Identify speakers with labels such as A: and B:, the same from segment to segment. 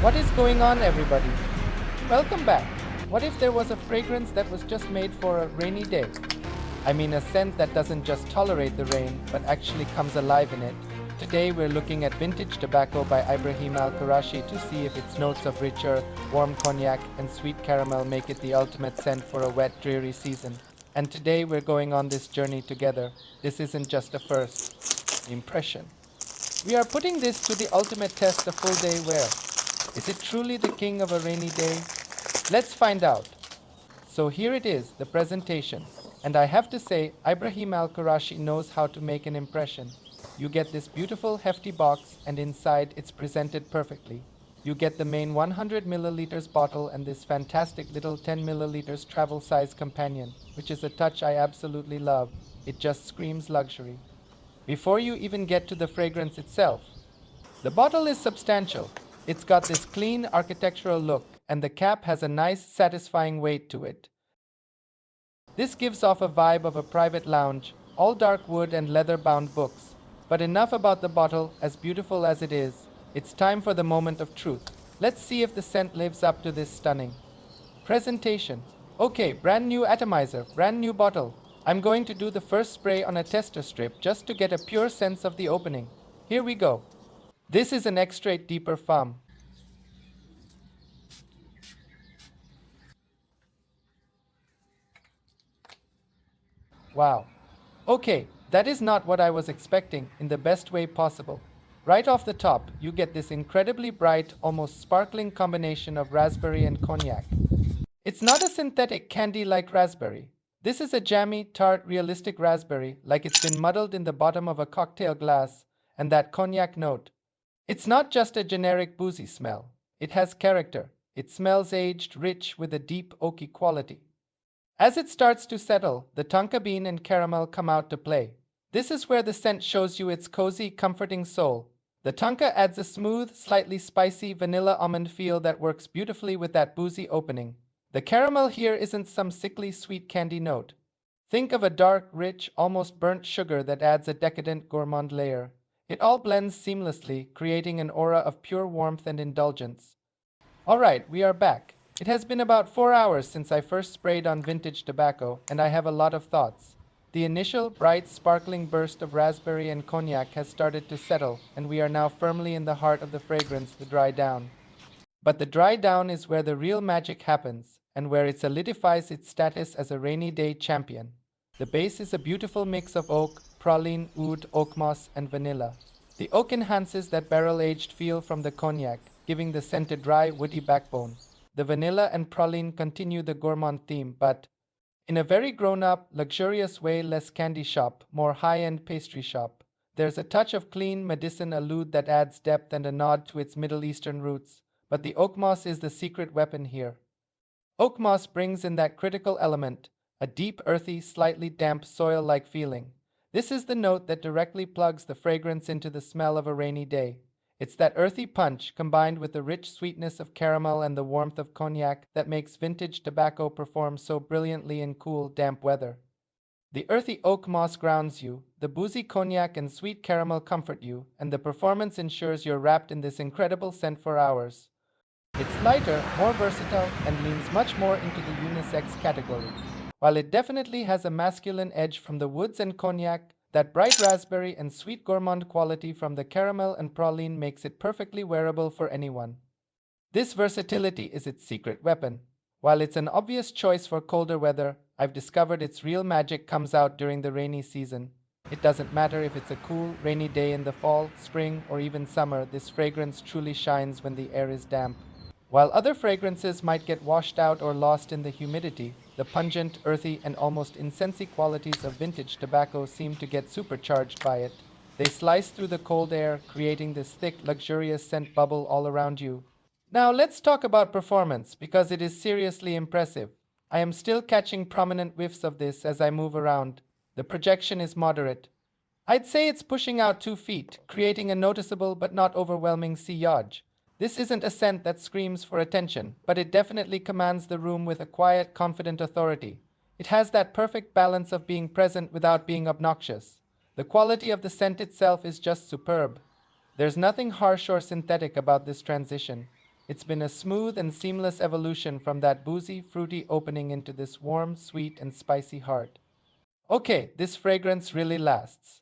A: What is going on, everybody? Welcome back. What if there was a fragrance that was just made for a rainy day? I mean, a scent that doesn't just tolerate the rain, but actually comes alive in it. Today, we're looking at vintage tobacco by Ibraheem Al Qurashi to see if its notes of rich earth, warm cognac, and sweet caramel make it the ultimate scent for a wet, dreary season. And today, we're going on this journey together. This isn't just a first impression. We are putting this to the ultimate test, a full day wear. Is it truly the king of a rainy day? Let's find out. So here it is, the presentation. And I have to say, Ibrahim Al Qurashi knows how to make an impression. You get this beautiful, hefty box, and inside it's presented perfectly. You get the main 100 milliliters bottle and this fantastic little 10 milliliters travel size companion, which is a touch I absolutely love. It just screams luxury. Before you even get to the fragrance itself, the bottle is substantial. It's got this clean architectural look, and the cap has a nice, satisfying weight to it. This gives off a vibe of a private lounge, all dark wood and leather-bound books. But enough about the bottle, as beautiful as it is. It's time for the moment of truth. Let's see if the scent lives up to this stunning presentation. Okay, brand new atomizer, brand new bottle. I'm going to do the first spray on a tester strip just to get a pure sense of the opening. Here we go. This is an extrait de Perfume. Wow. Okay, that is not what I was expecting in the best way possible. Right off the top, you get this incredibly bright, almost sparkling combination of raspberry and cognac. It's not a synthetic candy like raspberry. This is a jammy, tart, realistic raspberry, like it's been muddled in the bottom of a cocktail glass, and that cognac note. It's not just a generic boozy smell. It has character. It smells aged, rich, with a deep, oaky quality. As it starts to settle, the tonka bean and caramel come out to play. This is where the scent shows you its cozy, comforting soul. The tonka adds a smooth, slightly spicy vanilla almond feel that works beautifully with that boozy opening. The caramel here isn't some sickly sweet candy note. Think of a dark, rich, almost burnt sugar that adds a decadent gourmand layer. It all blends seamlessly, creating an aura of pure warmth and indulgence. Alright, we are back. It has been about 4 hours since I first sprayed on vintage tobacco, and I have a lot of thoughts. The initial, bright, sparkling burst of raspberry and cognac has started to settle, and we are now firmly in the heart of the fragrance, the dry down. But the dry down is where the real magic happens, and where it solidifies its status as a rainy day champion. The base is a beautiful mix of oak, praline, oud, oak moss, and vanilla. The oak enhances that barrel-aged feel from the cognac, giving the scent a dry, woody backbone. The vanilla and praline continue the gourmand theme, but in a very grown-up, luxurious way, less candy shop, more high-end pastry shop. There's a touch of clean medicine allude that adds depth and a nod to its Middle Eastern roots, but the oak moss is the secret weapon here. Oak moss brings in that critical element, a deep, earthy, slightly damp soil-like feeling. This is the note that directly plugs the fragrance into the smell of a rainy day. It's that earthy punch combined with the rich sweetness of caramel and the warmth of cognac that makes vintage tobacco perform so brilliantly in cool, damp weather. The earthy oak moss grounds you, the boozy cognac and sweet caramel comfort you, and the performance ensures you're wrapped in this incredible scent for hours. It's lighter, more versatile, and leans much more into the unisex category. While it definitely has a masculine edge from the woods and cognac, that bright raspberry and sweet gourmand quality from the caramel and praline makes it perfectly wearable for anyone. This versatility is its secret weapon. While it's an obvious choice for colder weather, I've discovered its real magic comes out during the rainy season. It doesn't matter if it's a cool, rainy day in the fall, spring, or even summer, this fragrance truly shines when the air is damp. While other fragrances might get washed out or lost in the humidity, the pungent, earthy, and almost incensey qualities of vintage tobacco seem to get supercharged by it. They slice through the cold air, creating this thick, luxurious scent bubble all around you. Now let's talk about performance, because it is seriously impressive. I am still catching prominent whiffs of this as I move around. The projection is moderate. I'd say it's pushing out 2 feet, creating a noticeable but not overwhelming sillage. This isn't a scent that screams for attention, but it definitely commands the room with a quiet, confident authority. It has that perfect balance of being present without being obnoxious. The quality of the scent itself is just superb. There's nothing harsh or synthetic about this transition. It's been a smooth and seamless evolution from that boozy, fruity opening into this warm, sweet, and spicy heart. Okay, this fragrance really lasts.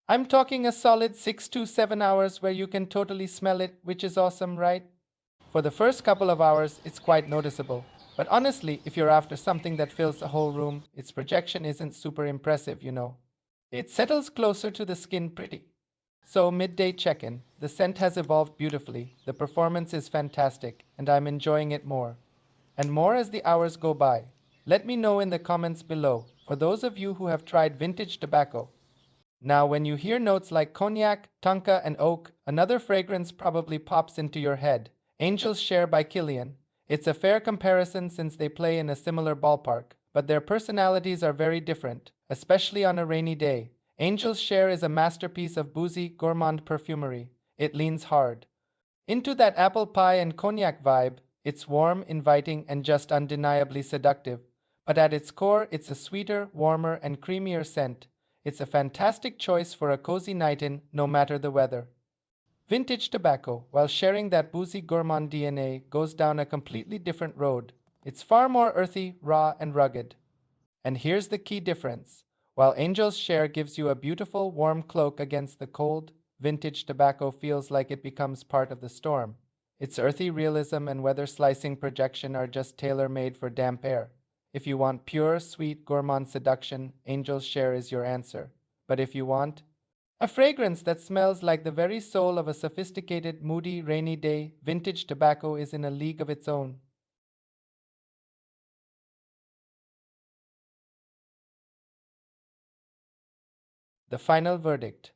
A: I'm talking a solid 6 to 7 hours where you can totally smell it, which is awesome, right? For the first couple of hours, it's quite noticeable. But honestly, if you're after something that fills the whole room, its projection isn't super impressive. It settles closer to the skin pretty. So, midday check in. The scent has evolved beautifully, the performance is fantastic, and I'm enjoying it more. And more as the hours go by. Let me know in the comments below, for those of you who have tried vintage tobacco. Now, when you hear notes like cognac, tonka, and oak, another fragrance probably pops into your head. Angel Share by Kilian. It's a fair comparison since they play in a similar ballpark, but their personalities are very different, especially on a rainy day. Angel's Share is a masterpiece of boozy, gourmand perfumery. It leans hard into that apple pie and cognac vibe. It's warm, inviting, and just undeniably seductive. But at its core, it's a sweeter, warmer, and creamier scent. It's a fantastic choice for a cozy night in, no matter the weather. Vintage tobacco, while sharing that boozy gourmand DNA, goes down a completely different road. It's far more earthy, raw, and rugged. And here's the key difference. While Angel's Share gives you a beautiful, warm cloak against the cold, vintage tobacco feels like it becomes part of the storm. Its earthy realism and weather slicing projection are just tailor made for damp air. If you want pure, sweet, gourmand seduction, Angel's Share is your answer. But if you want a fragrance that smells like the very soul of a sophisticated, moody, rainy day, vintage tobacco is in a league of its own. The final verdict.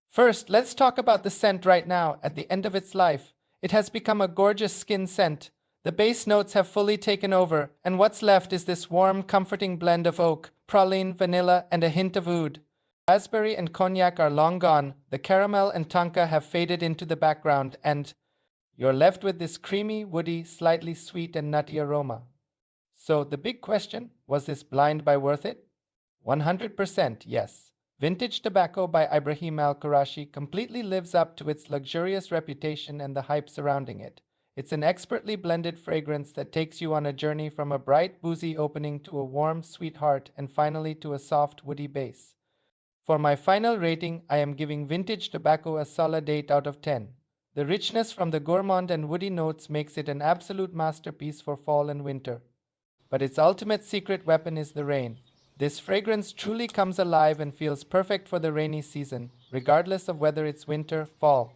A: First, let's talk about the scent right now. At the end of its life, it has become a gorgeous skin scent. The base notes have fully taken over, and what's left is this warm, comforting blend of oak, praline, vanilla, and a hint of oud. Raspberry and cognac are long gone, the caramel and tonka have faded into the background, and you're left with this creamy, woody, slightly sweet and nutty aroma. So, the big question, was this blind buy worth it? 100% yes. Vintage Tobacco by Ibraheem Al Qurashi completely lives up to its luxurious reputation and the hype surrounding it. It's an expertly blended fragrance that takes you on a journey from a bright, boozy opening to a warm, sweet heart and finally to a soft, woody base. For my final rating, I am giving Vintage Tobacco a solid 8 out of 10. The richness from the gourmand and woody notes makes it an absolute masterpiece for fall and winter. But its ultimate secret weapon is the rain. This fragrance truly comes alive and feels perfect for the rainy season, regardless of whether it's winter, fall,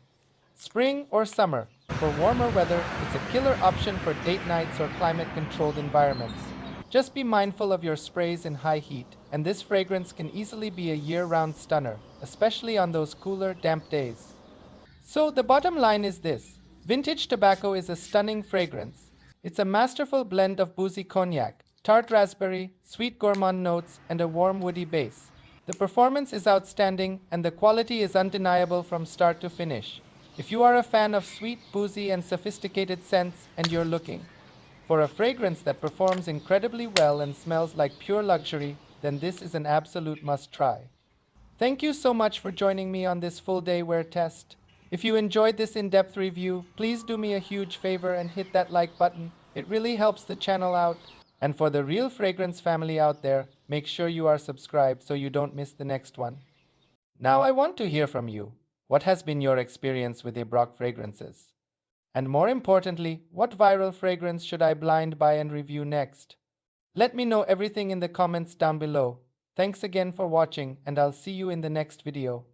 A: spring, or summer. For warmer weather, it's a killer option for date nights or climate-controlled environments. Just be mindful of your sprays in high heat, and this fragrance can easily be a year-round stunner, especially on those cooler, damp days. So the bottom line is this. Vintage tobacco is a stunning fragrance. It's a masterful blend of boozy cognac, tart raspberry, sweet gourmand notes, and a warm woody base. The performance is outstanding and the quality is undeniable from start to finish. If you are a fan of sweet, boozy, and sophisticated scents and you're looking for a fragrance that performs incredibly well and smells like pure luxury, then this is an absolute must try. Thank you so much for joining me on this full day wear test. If you enjoyed this in-depth review, please do me a huge favor and hit that like button. It really helps the channel out. And for the real fragrance family out there, make sure you are subscribed so you don't miss the next one. Now I want to hear from you. What has been your experience with Ibrock fragrances? And more importantly, what viral fragrance should I blind buy and review next? Let me know everything in the comments down below. Thanks again for watching and I'll see you in the next video.